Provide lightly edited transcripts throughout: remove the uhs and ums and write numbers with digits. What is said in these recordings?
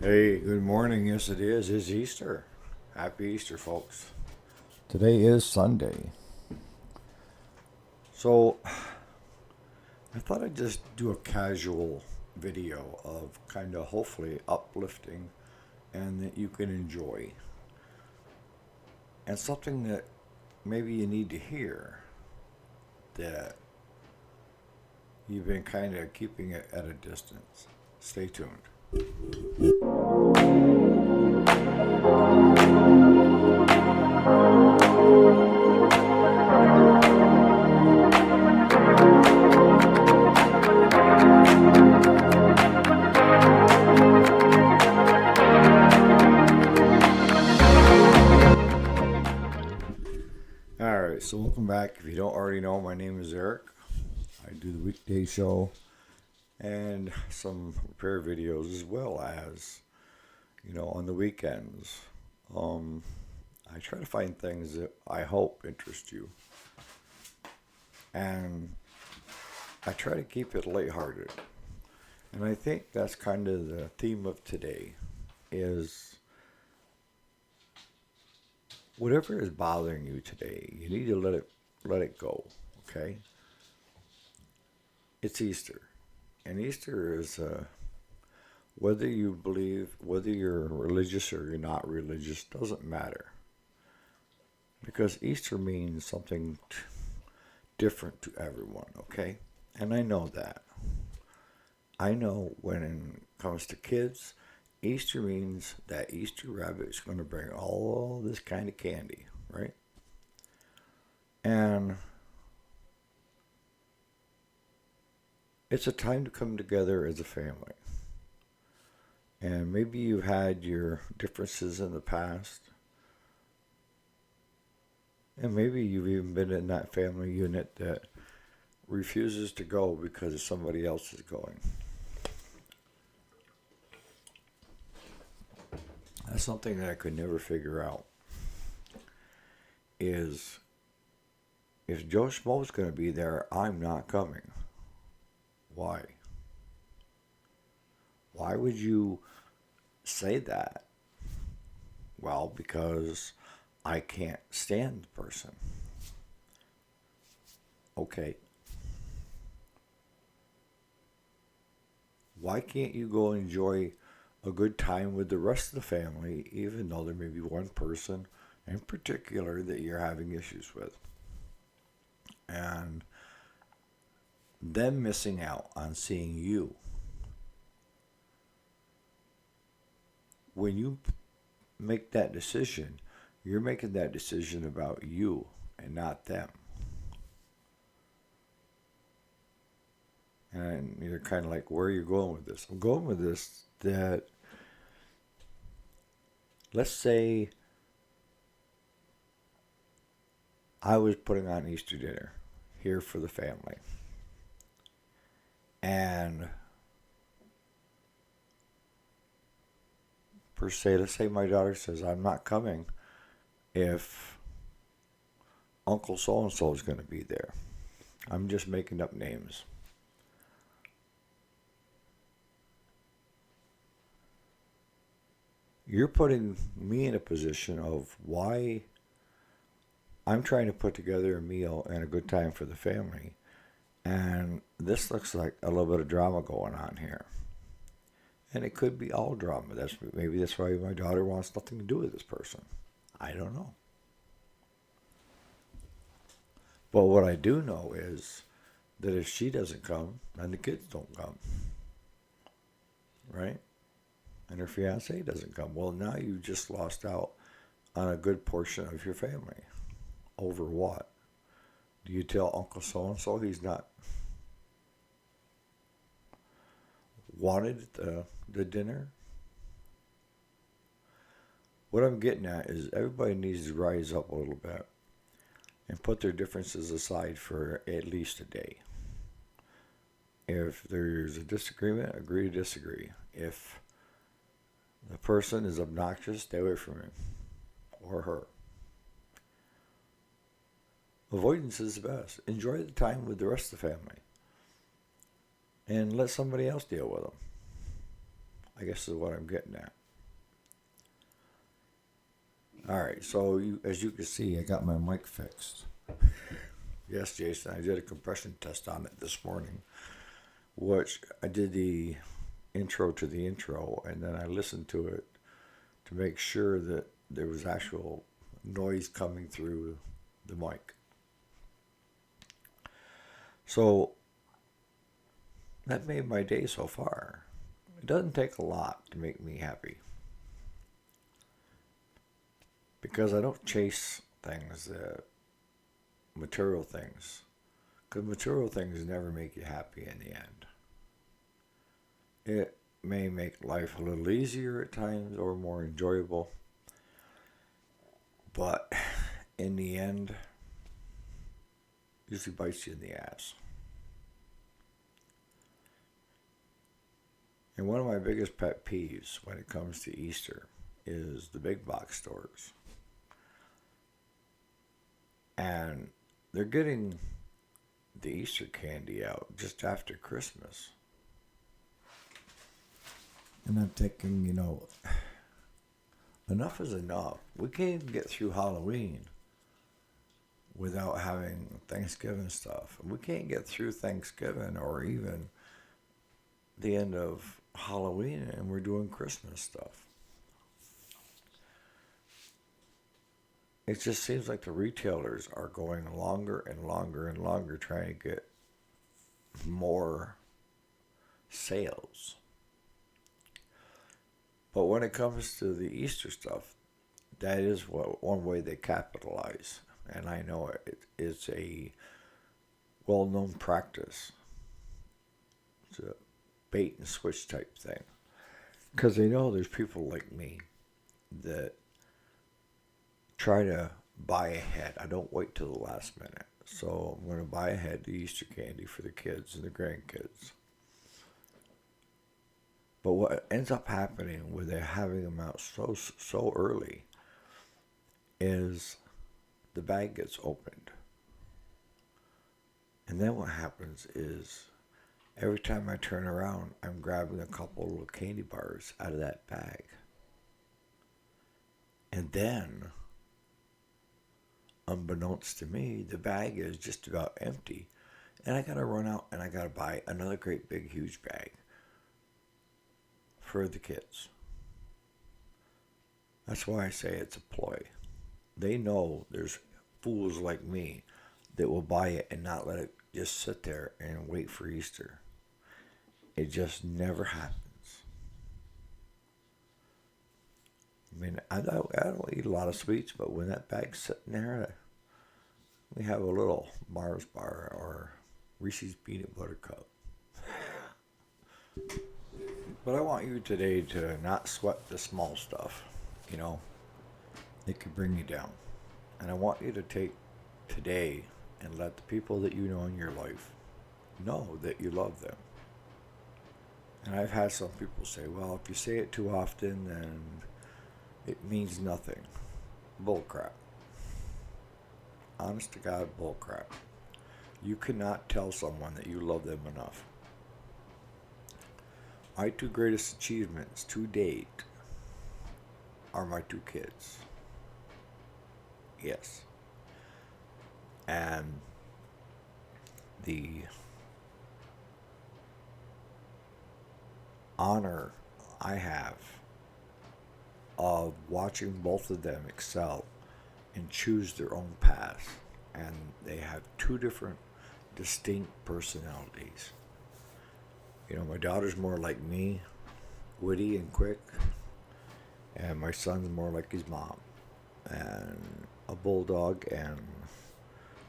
Hey, good morning. Yes, it is. It's Easter. Happy Easter, folks. Today is Sunday. So, I thought I'd just do a casual video of kind of hopefully uplifting and that you can enjoy. And something that maybe you need to hear that you've been kind of keeping it at a distance. Stay tuned. All right, so welcome back. If you don't already know, my name is Eric. I do the weekday show and some repair videos as well as, on the weekends. Um, I try to find things that I hope interest you. And I try to keep it lighthearted. And I think that's kind of the theme of today is whatever is bothering you today, you need to let it go, okay? It's Easter. And Easter is whether you believe, whether you're religious or you're not religious, doesn't matter. Because Easter means something different to everyone, okay? And I know that. I know when it comes to kids, Easter means that Easter rabbit is going to bring all this kind of candy, right? And it's a time to come together as a family. And maybe you've had your differences in the past. And maybe you've even been in that family unit that refuses to go because somebody else is going. That's something that I could never figure out. Is if Joe Schmo's going to be there, I'm not coming. Why? Why would you say that? Well, because I can't stand the person. Okay. Why can't you go enjoy a good time with the rest of the family, even though there may be one person in particular that you're having issues with? And them missing out on seeing you. When you make that decision, you're making that decision about you and not them. And you're kind of like, where are you going with this? I'm going with this that, let's say I was putting on Easter dinner here for the family. And per se, let's say my daughter says, I'm not coming if Uncle so and so is going to be there. I'm just making up names. You're putting me in a position of why I'm trying to put together a meal and a good time for the family. And this looks like a little bit of drama going on here. And it could be all drama. Maybe that's why my daughter wants nothing to do with this person. I don't know. But what I do know is that if she doesn't come, then the kids don't come. Right? And her fiance doesn't come. Well, now you just lost out on a good portion of your family. Over what? Do you tell Uncle so and so he's not wanted the dinner? What I'm getting at is everybody needs to rise up a little bit and put their differences aside for at least a day. If there's a disagreement, agree to disagree. If the person is obnoxious, stay away from him or her. Avoidance is the best. Enjoy the time with the rest of the family and let somebody else deal with them. I guess is what I'm getting at. All right, so as you can see, I got my mic fixed. Yes, Jason, I did a compression test on it this morning, which I did the intro to the intro, and then I listened to it to make sure that there was actual noise coming through the mic. So that made my day so far. It doesn't take a lot to make me happy because I don't chase things, material things, because material things never make you happy in the end. It may make life a little easier at times or more enjoyable, but in the end, usually bites you in the ass. And one of my biggest pet peeves when it comes to Easter is the big box stores. And they're getting the Easter candy out just after Christmas. And I'm thinking, enough is enough. We can't even get through Halloween without having Thanksgiving stuff. We can't get through Thanksgiving or even the end of Halloween and we're doing Christmas stuff. It just seems like the retailers are going longer and longer and longer trying to get more sales. But when it comes to the Easter stuff, that is one way they capitalize. And I know it's a well-known practice. It's a bait and switch type thing. Because they know there's people like me that try to buy ahead. I don't wait till the last minute. So I'm going to buy ahead the Easter candy for the kids and the grandkids. But what ends up happening with it having them out so early is the bag gets opened. And then what happens is every time I turn around, I'm grabbing a couple of little candy bars out of that bag. And then, unbeknownst to me, the bag is just about empty. And I got to run out and I got to buy another great big huge bag for the kids. That's why I say it's a ploy. They know there's fools like me that will buy it and not let it just sit there and wait for Easter. It just never happens. I mean, I don't eat a lot of sweets, but when that bag's sitting there, we have a little Mars bar or Reese's Peanut Butter Cup. But I want you today to not sweat the small stuff. It could bring you down. And I want you to take today and let the people that you know in your life know that you love them. And I've had some people say, well, if you say it too often, then it means nothing. Bullcrap. Honest to God, bullcrap. You cannot tell someone that you love them enough. My two greatest achievements to date are my two kids. Yes. And the honor I have of watching both of them excel and choose their own path. And they have two different distinct personalities. My daughter's more like me, witty and quick, and my son's more like his mom, and a bulldog, and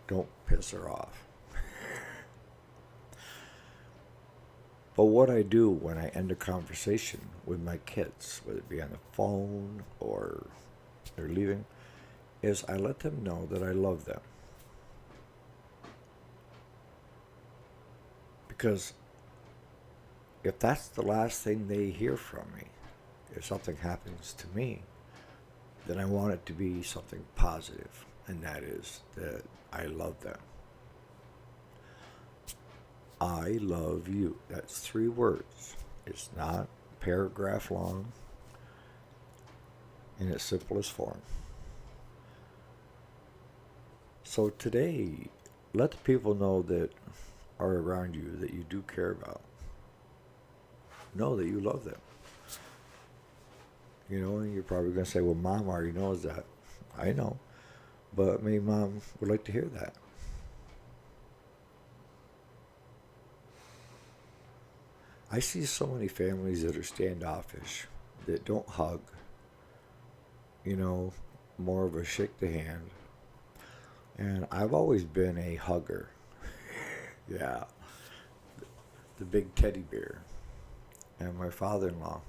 don't piss her off. But what I do when I end a conversation with my kids, whether it be on the phone or they're leaving, is I let them know that I love them. Because if that's the last thing they hear from me, if something happens to me, then I want it to be something positive, and that is that I love them. I love you. That's 3 words. It's not paragraph long in its simplest form. So today, let the people know that are around you that you do care about. Know that you love them. You know, and you're probably going to say, well, Mom already knows that. I know. But maybe Mom would like to hear that. I see so many families that are standoffish, that don't hug, you know, more of a shake the hand. And I've always been a hugger. Yeah, the big teddy bear. And my father-in-law,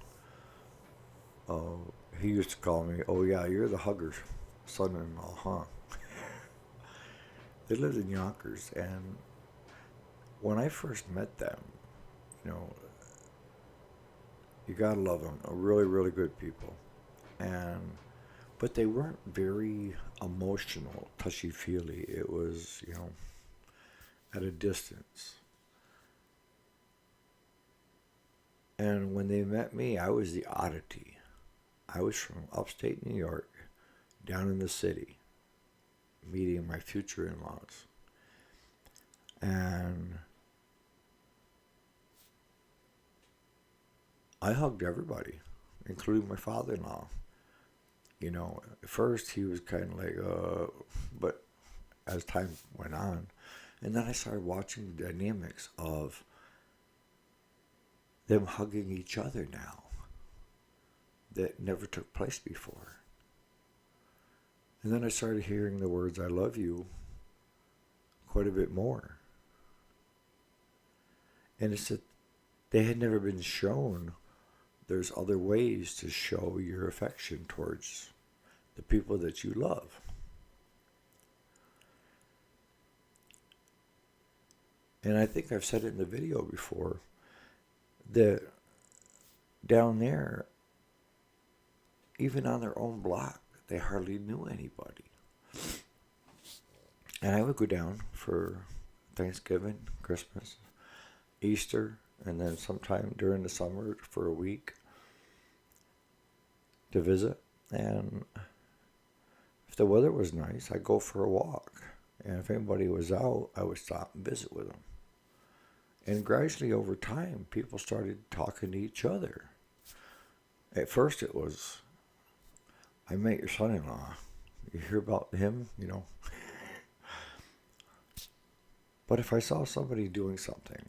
he used to call me, oh yeah, you're the hugger son-in-law, huh? They lived in Yonkers, and when I first met them, you know, you gotta love them. Really, really good people. And but they weren't very emotional, touchy feely. It was, you know, at a distance. And when they met me, I was the oddity. I was from upstate New York, down in the city, meeting my future in-laws. And I hugged everybody, including my father-in-law. You know, at first he was kind of like, but as time went on, and then I started watching the dynamics of them hugging each other now that never took place before. And then I started hearing the words, I love you, quite a bit more. And it's that they had never been shown there's other ways to show your affection towards the people that you love. And I think I've said it in the video before that down there, even on their own block, they hardly knew anybody. And I would go down for Thanksgiving, Christmas, Easter, and then sometime during the summer for a week to visit. And if the weather was nice, I'd go for a walk. And if anybody was out, I would stop and visit with them. And gradually over time, people started talking to each other. At first it was, I met your son-in-law. You hear about him, you know. But if I saw somebody doing something,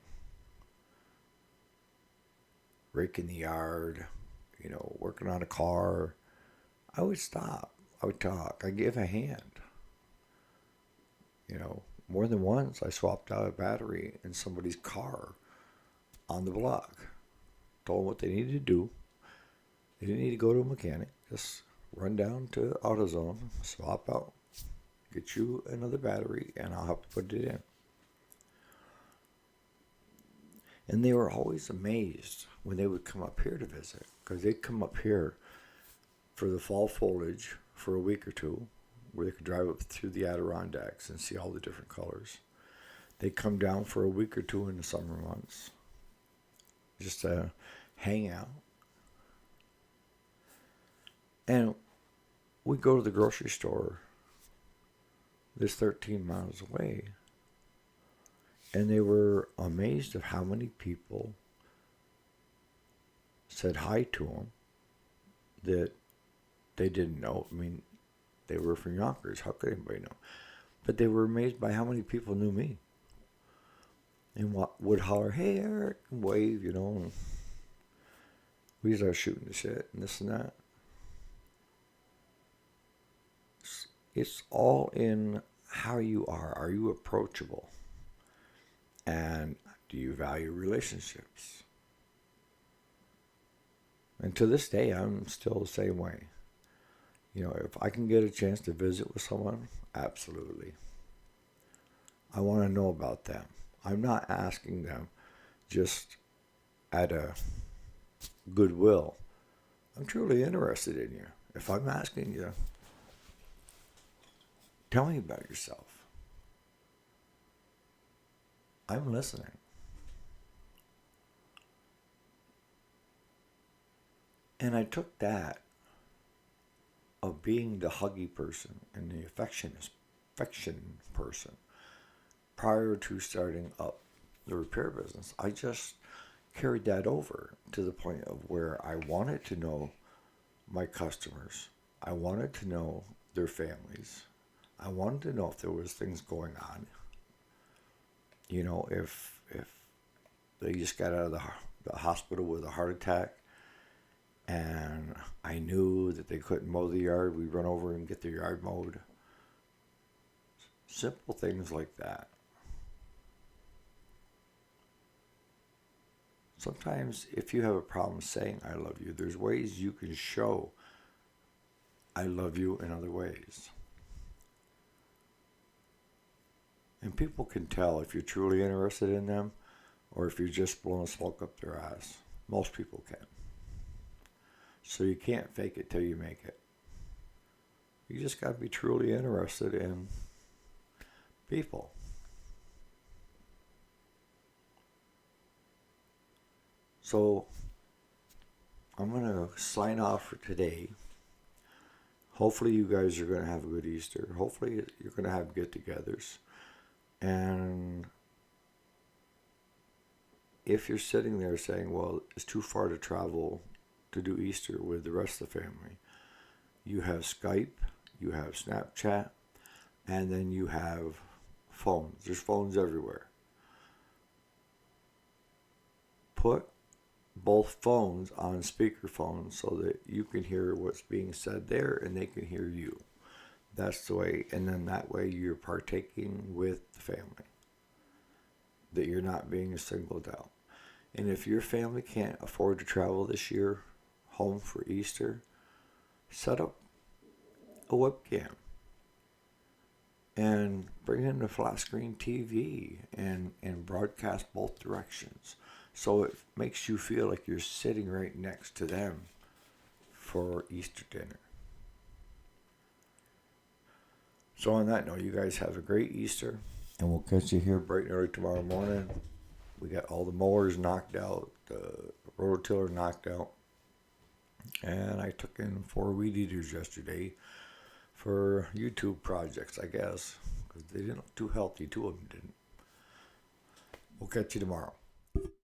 raking the yard, you know, working on a car, I would stop. I would talk. I'd give a hand. You know, more than once I swapped out a battery in somebody's car on the block. Told them what they needed to do. They didn't need to go to a mechanic. Just run down to AutoZone, swap out, get you another battery, and I'll have to put it in. And they were always amazed when they would come up here to visit, because they'd come up here for the fall foliage for a week or two, where they could drive up through the Adirondacks and see all the different colors. They'd come down for a week or two in the summer months, just to hang out. And we'd go to the grocery store that's 13 miles away, and they were amazed at how many people said hi to them that they didn't know. I mean, they were from Yonkers. How could anybody know? But they were amazed by how many people knew me. And would holler, hey, Eric, and wave, you know. And we started shooting the shit and this and that. It's all in how you are. Are you approachable? And do you value relationships? And to this day, I'm still the same way. You know, if I can get a chance to visit with someone, absolutely. I want to know about them. I'm not asking them just out of goodwill. I'm truly interested in you. If I'm asking you, tell me about yourself. I'm listening. And I took that of being the huggy person and the affection person prior to starting up the repair business. I just carried that over to the point of where I wanted to know my customers. I wanted to know their families. I wanted to know if there was things going on. You know, if they just got out of the hospital with a heart attack, and I knew that they couldn't mow the yard, we'd run over and get the yard mowed. Simple things like that. Sometimes if you have a problem saying I love you, there's ways you can show I love you in other ways. And people can tell if you're truly interested in them or if you're just blowing smoke up their ass. Most people can. So you can't fake it till you make it. You just got to be truly interested in people. So I'm going to sign off for today. Hopefully you guys are going to have a good Easter. Hopefully you're going to have get-togethers. And if you're sitting there saying, well, it's too far to travel to do Easter with the rest of the family, you have Skype, you have Snapchat, and then you have phones. There's phones everywhere. Put both phones on speakerphone so that you can hear what's being said there and they can hear you. That's the way, and then that way you're partaking with the family. That you're not being singled out. And if your family can't afford to travel this year home for Easter, set up a webcam and bring in a flat screen TV and broadcast both directions. So it makes you feel like you're sitting right next to them for Easter dinner. So on that note, you guys have a great Easter, and we'll catch you here bright and early tomorrow morning. We got all the mowers knocked out, the rototiller knocked out, and I took in 4 weed eaters yesterday for YouTube projects, I guess, because they didn't look too healthy. 2 of them didn't. We'll catch you tomorrow.